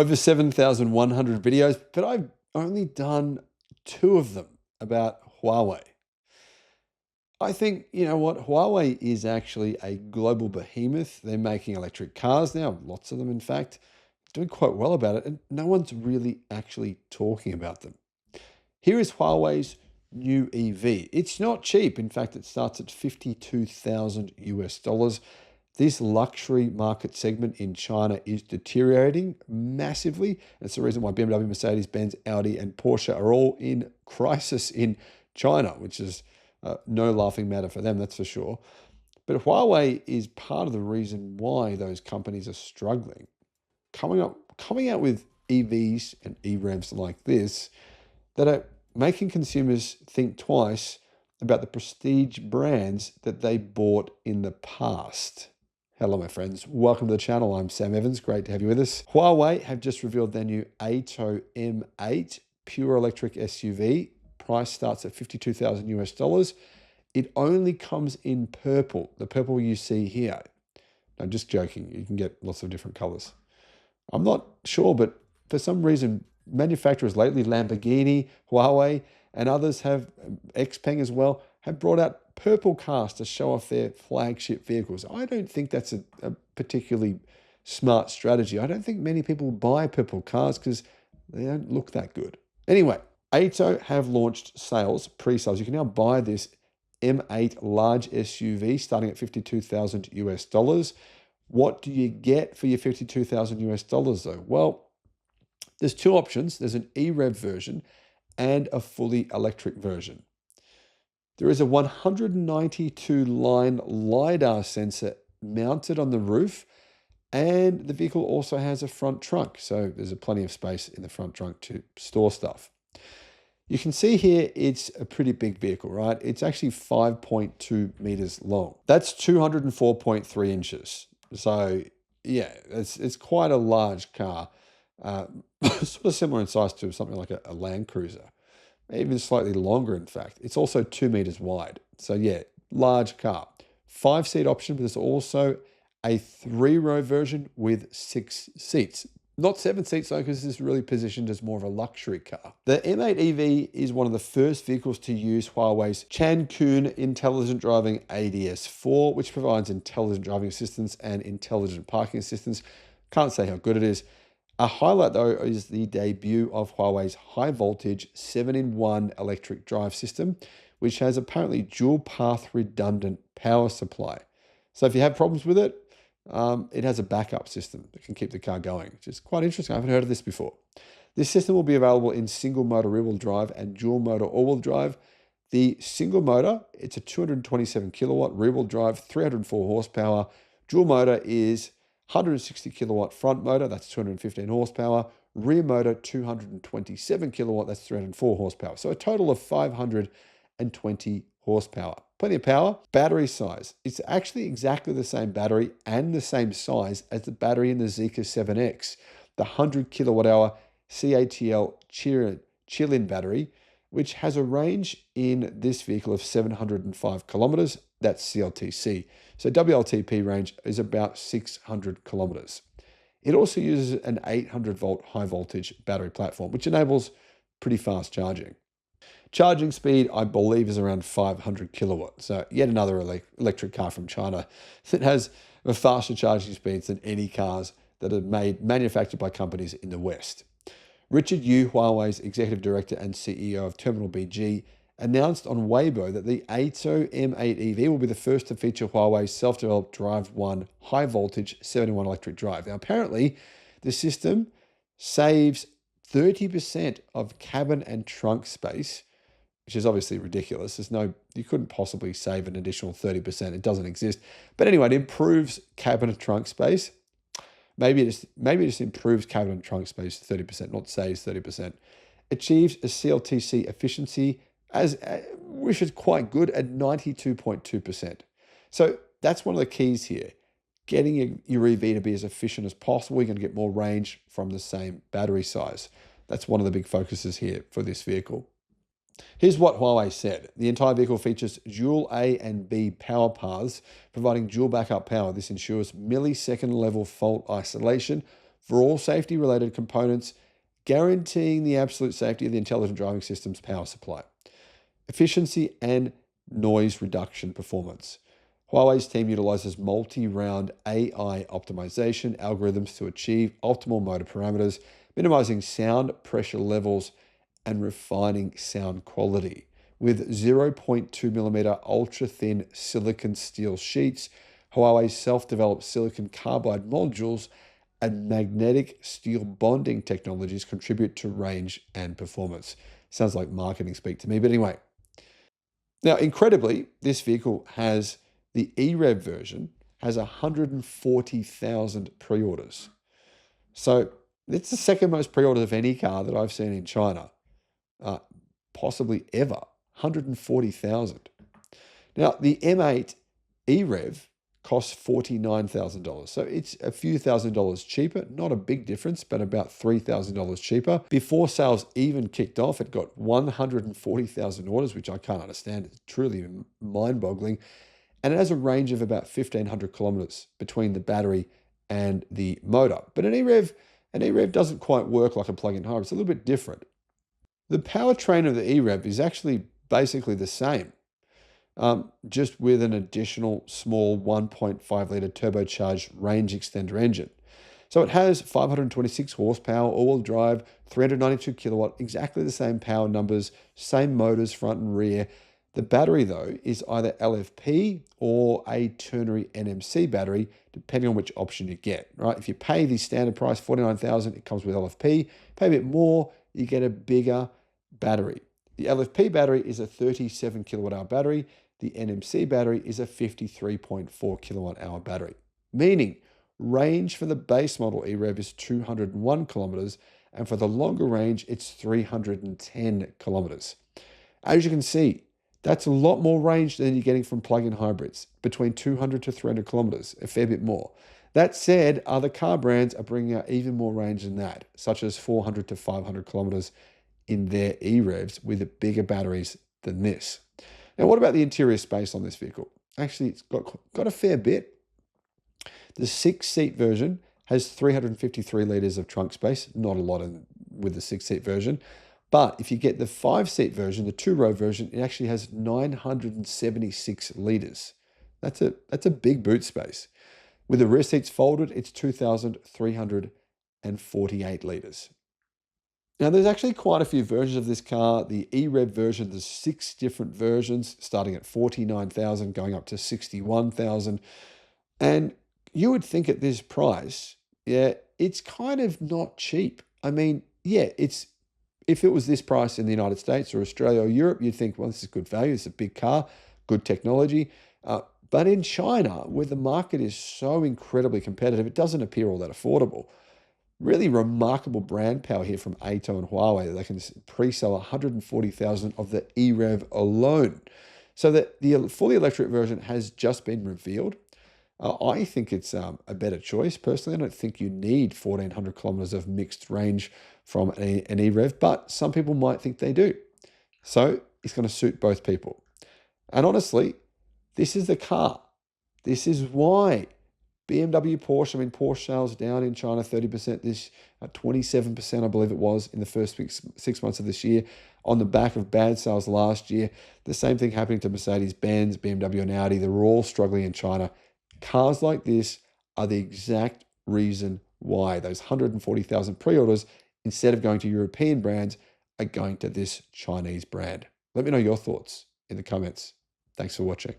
over 7,100 videos, but I've only done 2 of them about Huawei. I think, you know what, Huawei is actually a global behemoth. They're making electric cars now, lots of them, in fact, doing quite well about it, and no one's really actually talking about them. Here is Huawei's new EV. It's not cheap. In fact, it starts at 52,000 US dollars. This luxury market segment in China is deteriorating massively. That's the reason why BMW, Mercedes, Benz, Audi, and Porsche are all in crisis in China, which is no laughing matter for them, that's for sure. But Huawei is part of the reason why those companies are struggling. Coming out with EVs and e-revs like this that are making consumers think twice about the prestige brands that they bought in the past. Hello, my friends. Welcome to the channel. I'm Sam Evans. Great to have you with us. Huawei have just revealed their new Ato M8 pure electric SUV. Price starts at 52,000 US dollars. It only comes in purple, the purple you see here. No, just joking. You can get lots of different colors. I'm not sure, but for some reason, manufacturers lately, Lamborghini, Huawei, and others have, XPeng as well, have brought out purple cars to show off their flagship vehicles. I don't think that's a particularly smart strategy. I don't think many people buy purple cars because they don't look that good. Anyway, Ato have launched sales, pre-sales. You can now buy this M8 large SUV starting at 52,000 US dollars. What do you get for your 52,000 US dollars though? Well, there's 2 options. There's an e-rev version and a fully electric version. There is a 192 line LiDAR sensor mounted on the roof, and the vehicle also has a front trunk. So there's plenty of space in the front trunk to store stuff. You can see here, it's a pretty big vehicle, right? It's actually 5.2 meters long. That's 204.3 inches. So yeah, it's quite a large car. Sort of similar in size to something like a Land Cruiser, even slightly longer, in fact. It's also 2 meters wide. So yeah, large car. 5-seat option, but there's also a 3-row version with 6 seats. Not 7 seats though, because this is really positioned as more of a luxury car. The M8 EV is one of the first vehicles to use Huawei's Cancun Intelligent Driving ADS4, which provides intelligent driving assistance and intelligent parking assistance. Can't say how good it is. A highlight though is the debut of Huawei's high voltage 7-in-1 electric drive system, which has apparently dual path redundant power supply. So if you have problems with it, it has a backup system that can keep the car going, which is quite interesting. I haven't heard of this before. This system will be available in single motor rear-wheel drive and dual motor all-wheel drive. The single motor, it's a 227 kilowatt rear-wheel drive, 304 horsepower. Dual motor is 160 kilowatt front motor, that's 215 horsepower. Rear motor, 227 kilowatt, that's 304 horsepower. So a total of 520 horsepower. Plenty of power. Battery size. It's actually exactly the same battery and the same size as the battery in the Zeekr 7X, the 100 kilowatt hour CATL chill-in battery, which has a range in this vehicle of 705 kilometers. That's CLTC. So WLTP range is about 600 kilometers. It also uses an 800 volt high voltage battery platform, which enables pretty fast charging. Charging speed, I believe, is around 500 kilowatts. So yet another electric car from China that has faster charging speeds than any cars that are manufactured by companies in the West. Richard Yu, Huawei's executive director and CEO of Terminal BG, announced on Weibo that the Ato M8 EV will be the first to feature Huawei's self-developed Drive 1 high voltage 7-in-1 electric drive. Now, apparently, the system saves 30% of cabin and trunk space, which is obviously ridiculous. You couldn't possibly save an additional 30%. It doesn't exist. But anyway, it improves cabin and trunk space. Maybe it just improves cabin and trunk space 30%, not saves 30%. Achieves a CLTC efficiency which is quite good at 92.2%. So that's one of the keys here. Getting your EV to be as efficient as possible. You're going to get more range from the same battery size. That's one of the big focuses here for this vehicle. Here's what Huawei said. The entire vehicle features dual A and B power paths, providing dual backup power. This ensures millisecond level fault isolation, for all safety-related components, guaranteeing the absolute safety of the intelligent driving system's power supply, efficiency, and noise reduction performance. Huawei's team utilizes multi-round AI optimization algorithms to achieve optimal motor parameters, minimizing sound pressure levels and refining sound quality. With 0.2mm ultra-thin silicon steel sheets, Huawei's self-developed silicon carbide modules and magnetic steel bonding technologies contribute to range and performance. Sounds like marketing speak to me, but anyway. Now, incredibly, this vehicle has the e-rev version has 140,000 pre-orders. So it's the second most pre-orders of any car that I've seen in China, possibly ever, 140,000. Now, the M8 e-rev costs $49,000. So it's a few $1,000s cheaper, not a big difference, but about $3,000 cheaper. Before sales even kicked off, it got 140,000 orders, which I can't understand. It's truly mind-boggling. And it has a range of about 1,500 kilometers between the battery and the motor. But an e-rev doesn't quite work like a plug-in hybrid. It's a little bit different. The powertrain of the e-rev is actually basically the same, just with an additional small 1.5 litre turbocharged range extender engine. So it has 526 horsepower, all-wheel drive, 392 kilowatt, exactly the same power numbers, same motors front and rear. The battery, though, is either LFP or a ternary NMC battery, depending on which option you get, right? If you pay the standard price, $49,000, it comes with LFP. Pay a bit more, you get a bigger battery. The LFP battery is a 37 kilowatt hour battery. The NMC battery is a 53.4 kilowatt hour battery, meaning range for the base model e-rev is 201 kilometers, and for the longer range, it's 310 kilometers. As you can see, that's a lot more range than you're getting from plug-in hybrids, between 200 to 300 kilometers, a fair bit more. That said, other car brands are bringing out even more range than that, such as 400 to 500 kilometers in their e-revs with bigger batteries than this. Now, what about the interior space on this vehicle? Actually, it's got a fair bit. The 6-seat version has 353 litres of trunk space, not a lot with the 6-seat version. But if you get the 5-seat version, the 2-row version, it actually has 976 litres. That's a big boot space. With the rear seats folded, it's 2,348 litres. Now, there's actually quite a few versions of this car. The e-rev version, there's 6 different versions, starting at 49,000, going up to 61,000. And you would think at this price, yeah, it's kind of not cheap. I mean, yeah, if it was this price in the United States or Australia or Europe, you'd think, well, this is good value. It's a big car, good technology. But in China, where the market is so incredibly competitive, it doesn't appear all that affordable. Really remarkable brand power here from Ato and Huawei that they can pre-sell 140,000 of the e-rev alone. So that the fully electric version has just been revealed. I think it's a better choice. Personally, I don't think you need 1,400 kilometers of mixed range from an e-rev, but some people might think they do. So it's going to suit both people. And honestly, this is the car. This is why BMW, Porsche sales down in China 30% this, 27% I believe it was in the first 6 months of this year on the back of bad sales last year. The same thing happening to Mercedes, Benz, BMW and Audi. They're all struggling in China. Cars like this are the exact reason why those 140,000 pre-orders, instead of going to European brands, are going to this Chinese brand. Let me know your thoughts in the comments. Thanks for watching.